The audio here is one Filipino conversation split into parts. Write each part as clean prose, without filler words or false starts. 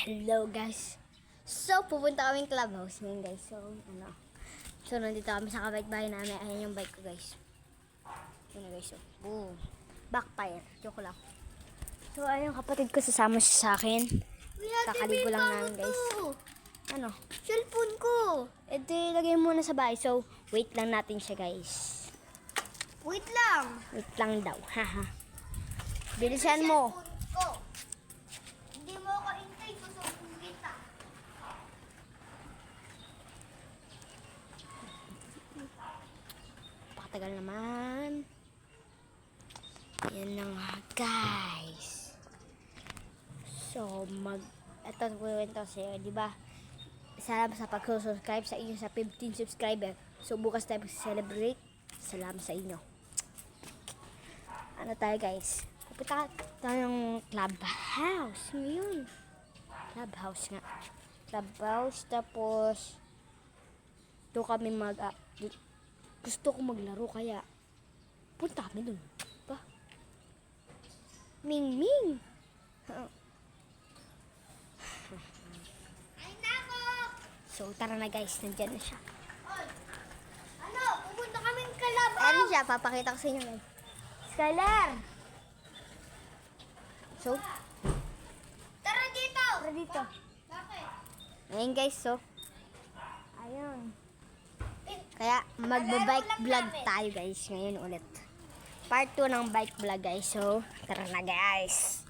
Hello guys. So, pupunta kaming clubhouse ngayon guys. So, nandito kami sa kabait-bahay namin. Ayan yung bike ko guys. Ayan guys. So, boom. Backfire. Joke lang. So, ayun kapatid ko sasama siya sa akin. Kakaligo lang namin guys. Ano? Cellphone ko. Ito ilagay muna sa bahay. So, wait lang natin siya guys. Wait lang. Wait lang daw. Haha. Bilisan mo. Cellphone ko. Hindi mo ako intay. Susubong kita. Pakatagal naman. Yan na nga guys. So, ito kwento sa'yo, di ba? Salamat sa pag-subscribe sa inyo sa 15 subscriber. So, bukas tayo celebrate. Salamat sa inyo. Ano tayo guys? Pupunta tayong clubhouse ngayon. Clubhouse nga. Clubhouse, tapos doon kami gusto ko maglaro kaya punta kami dun. Ba? Ming Ming! Ay, nako. So, tara na guys. Nandyan na siya. Oy. Ano? Pupunta kaming kalabaw. Ano siya? Papakita ko sa inyo guys. Skylar! So, Tara dito. tara dito. Bakit? Ayun guys, so. Ayun. Kaya magba-bike vlog tayo guys ngayon ulit. Part 2 ng bike vlog guys. So, tara na guys.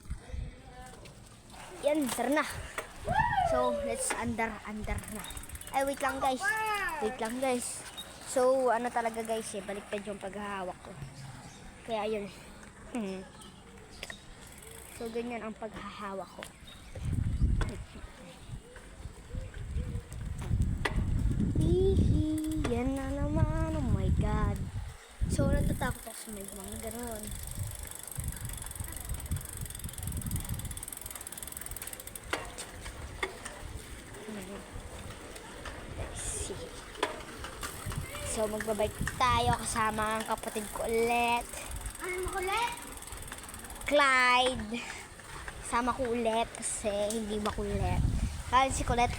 Yan, tara na. So, let's under na. Ay, wait lang guys. Wait lang guys. So, ano talaga guys eh, baliktad yung paghahawak ko. Kaya ayun. So, ganyan ang paghahawak ko. Hihi, yan na naman. Oh my God. So, natatakot ako sa mga gano'n. Let's see. So, magbabike tayo kasama ang kapatid ko ulit. Ano mo kulit? Clyde. Sama ko ulit kasi hindi makulit. Kaya si Colette,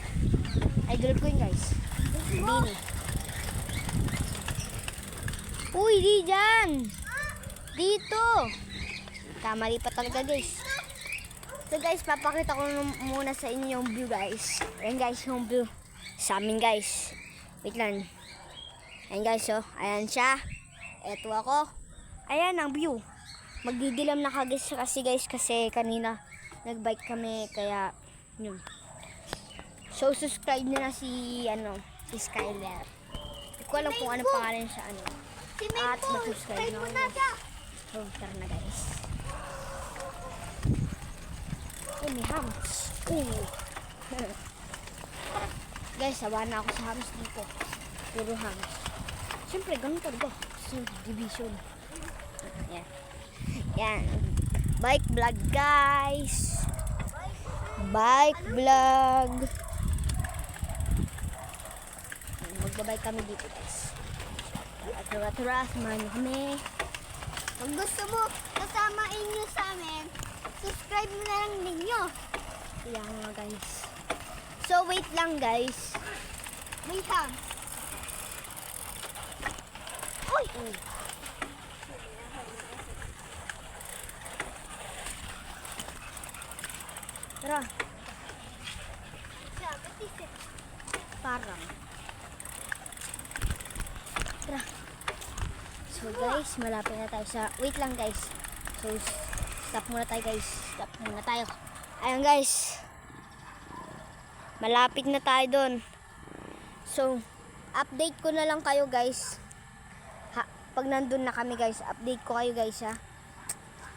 idol ko yun guys. Bini. Uy, di dyan! Dito! Kamali pa talaga guys. So guys, papakita ko muna sa inyo yung view guys. Ayan guys, yung view sa amin guys. Wait lang. Ayan guys, oh. Ayan siya. Eto ako. Ayan ang view. Magdidilam na kasi guys kasi kanina nagbike kami kaya yun. So subscribe na si si Skylar. Hindi ko alam kung anong pangalan siya Si At Mingko. mag-subscribe Subscribe mo na na siya. So tara na guys. Oh, may hams. Ooh. Guys, sawa na ako sa hams dito. Puro hams. Siyempre, ganun talaga. Division. Yan. Yan. Bike vlog, guys. Bike vlog. Magbabike kami dito, guys. Tara, samahan niyo kami. Kung gusto mo kasamain nyo sa amin, subscribe mo na lang ninyo. Kaya nga, guys. So, wait lang, guys. May ham. Uy! Tara, Siya, batisi. parang. Tara. So guys, malapit na tayo sa... Wait lang guys. So, stop muna tayo guys. Stop muna tayo. Ayun guys. Malapit na tayo doon. So, update ko na lang kayo guys. Pag nandun na kami guys, update ko kayo guys ha.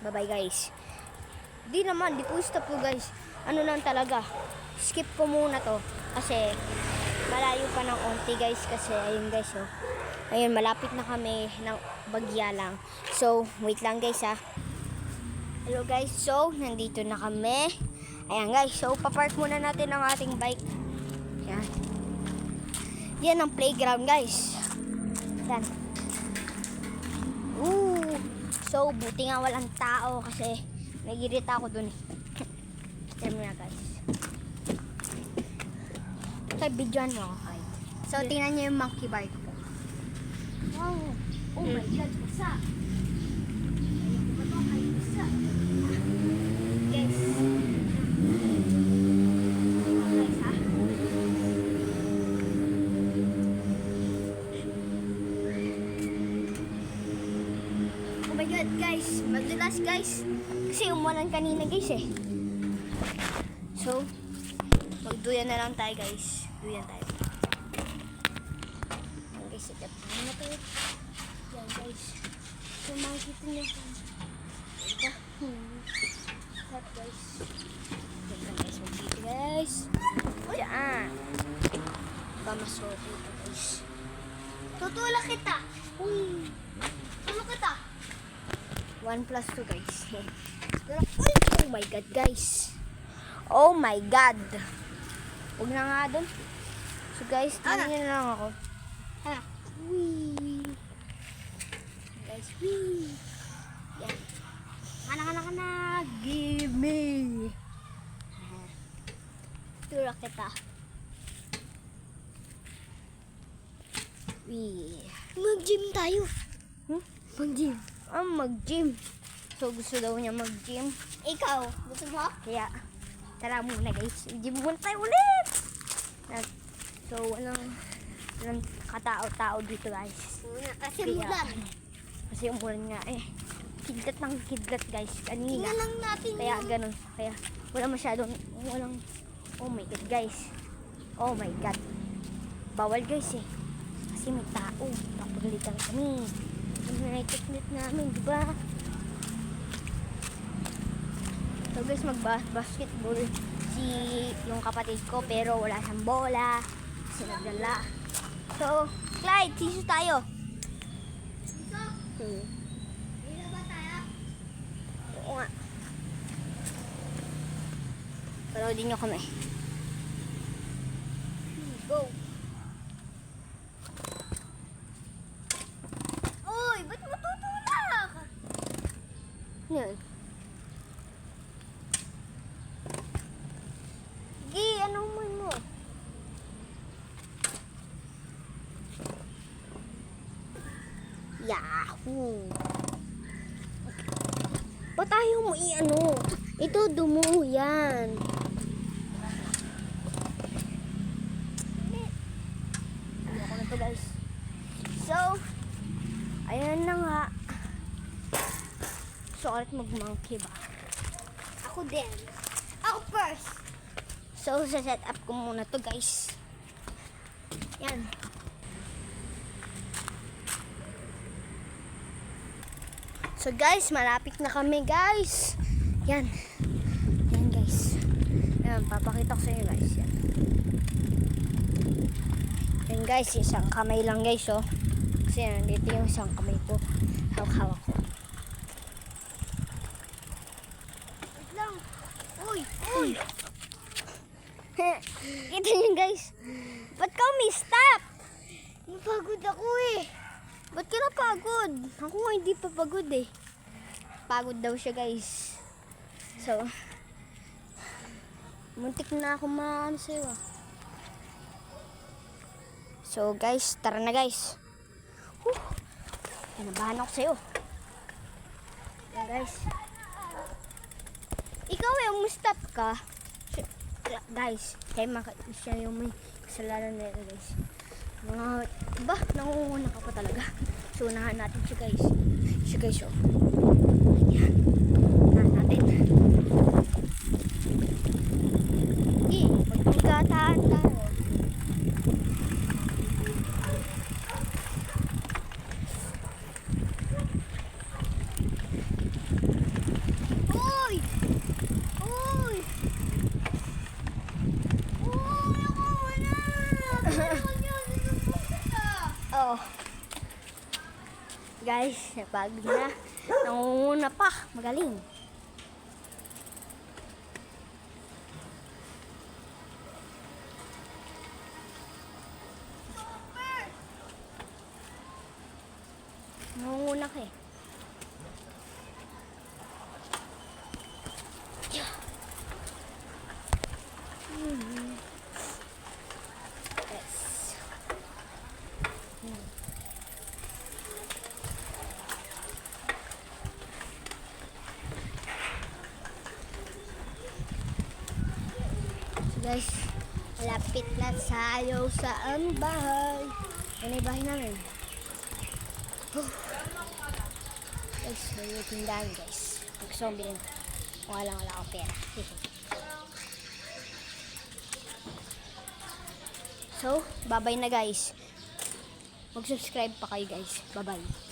Bye-bye guys. Di naman, di ko stop ko guys. Ano lang talaga. Skip ko muna to. Kasi, malayo pa ng onti guys. Kasi, ayun guys oh. Ayun, malapit na kami ng bagya lang. So, wait lang guys ha. Hello guys, so, nandito na kami. Ayan guys, so, papark muna natin ang ating bike. Ayan. Yan ang playground guys. Yan. So, buti nga walang tao kasi nagirita ako dun eh. Tignan mo na guys. Kay videoan mo ako, Clyde. So, tingnan niyo yung monkey bar ko. Wow. Oh my God, basa. Ayun ko ba ito? Ay, basa. Guys. Guys, ha? Oh my God, guys. Magdulas, guys. Kasi umulan kanina, guys, eh. So, magduyan na lang tayo, guys. Duyan tayo. Guys, set up na tayo. Yan, guys. So, makikita niyo po. Diba? Set, guys. Yan lang, guys. Magdito, guys. Diyan. Ba, mas okay ito, guys. Tutulak kita. Uy. Tulak kita. 1 plus 2, guys. Oh my God, guys. Oh my God. Huwag na nga doon. So, guys, tingnan niyo na lang ako. Ha? Wee. Guys, wee. Yan. Kana. Give me. Tulak kita. Wee. Mag-gym tayo. Mag-gym. Mag-gym. So, gusto daw niya mag-gym. Ikaw, gusto mo? Kaya, tara muna guys. Gym muna tayo ulit. So, walang katao-tao dito guys. Kasi Kaya, mulan. Kasi umulan nga eh. Kidlat ng kidlat guys. Kanina. Tingnan lang natin Kaya yung... ganun. Kaya walang, oh my God guys. Oh my God. Bawal guys eh. Kasi may tao. Papagalitan kami. Ang nakikit namin, di ba? So guys, mag-basketball yung kapatid ko pero wala siyang bola. Kasi nagdala. So, Clyde, siso tayo. Ila ba tayo? Oo nga. Panoodin nyo kami. Go. Uy, ba't mo tutulak? Yan. Gi, anong mo? Yahoo! Ba't ayaw mo i-ano? Ito, dumo yan. Ayoko na to guys. So, ayan na nga. So, ulit mag-monkey ba? Ako din. Ako first. So, sa-set up ko muna to guys. Yan. So guys, malapit na kami guys. Yan. Yan guys. Yan, papakita ko sa inyo guys. Yan. Yan guys, isang kamay lang guys oh. Kasi nandito yung isang kamay ko. Hawak-hawak ko. Wait lang. Uy. Kita nyo guys. Ba't ka stop? Napagod ako eh. Ba't ka napagod? Ako nga hindi pa pagod eh. Pagod daw siya guys. So, muntik na ako maano sa'yo ah. So guys, tara na guys. Kinabahan ako sa'yo. Yan guys. Ikaw eh, umustop ka. Guys, kaya siya yung may kasalanan nila guys. Mga, diba? Nangunguna ka pa talaga. So, unahan natin siya guys. Siya guys, oh. Yan. Unahan natin. Magpagkataan tayo. Uy. Uy. Uy, ako wala. Oh. Guys, napagod na. Nangunguna pa. Magaling. Nangunguna ka eh. Guys, malapit na tayo sa aming bahay. Yan ay bahay namin. Guys, may yung tindahan guys. Gusto kong bilhin. Wala akong pera. So, bye-bye na guys. Mag-subscribe pa kayo guys. Bye-bye.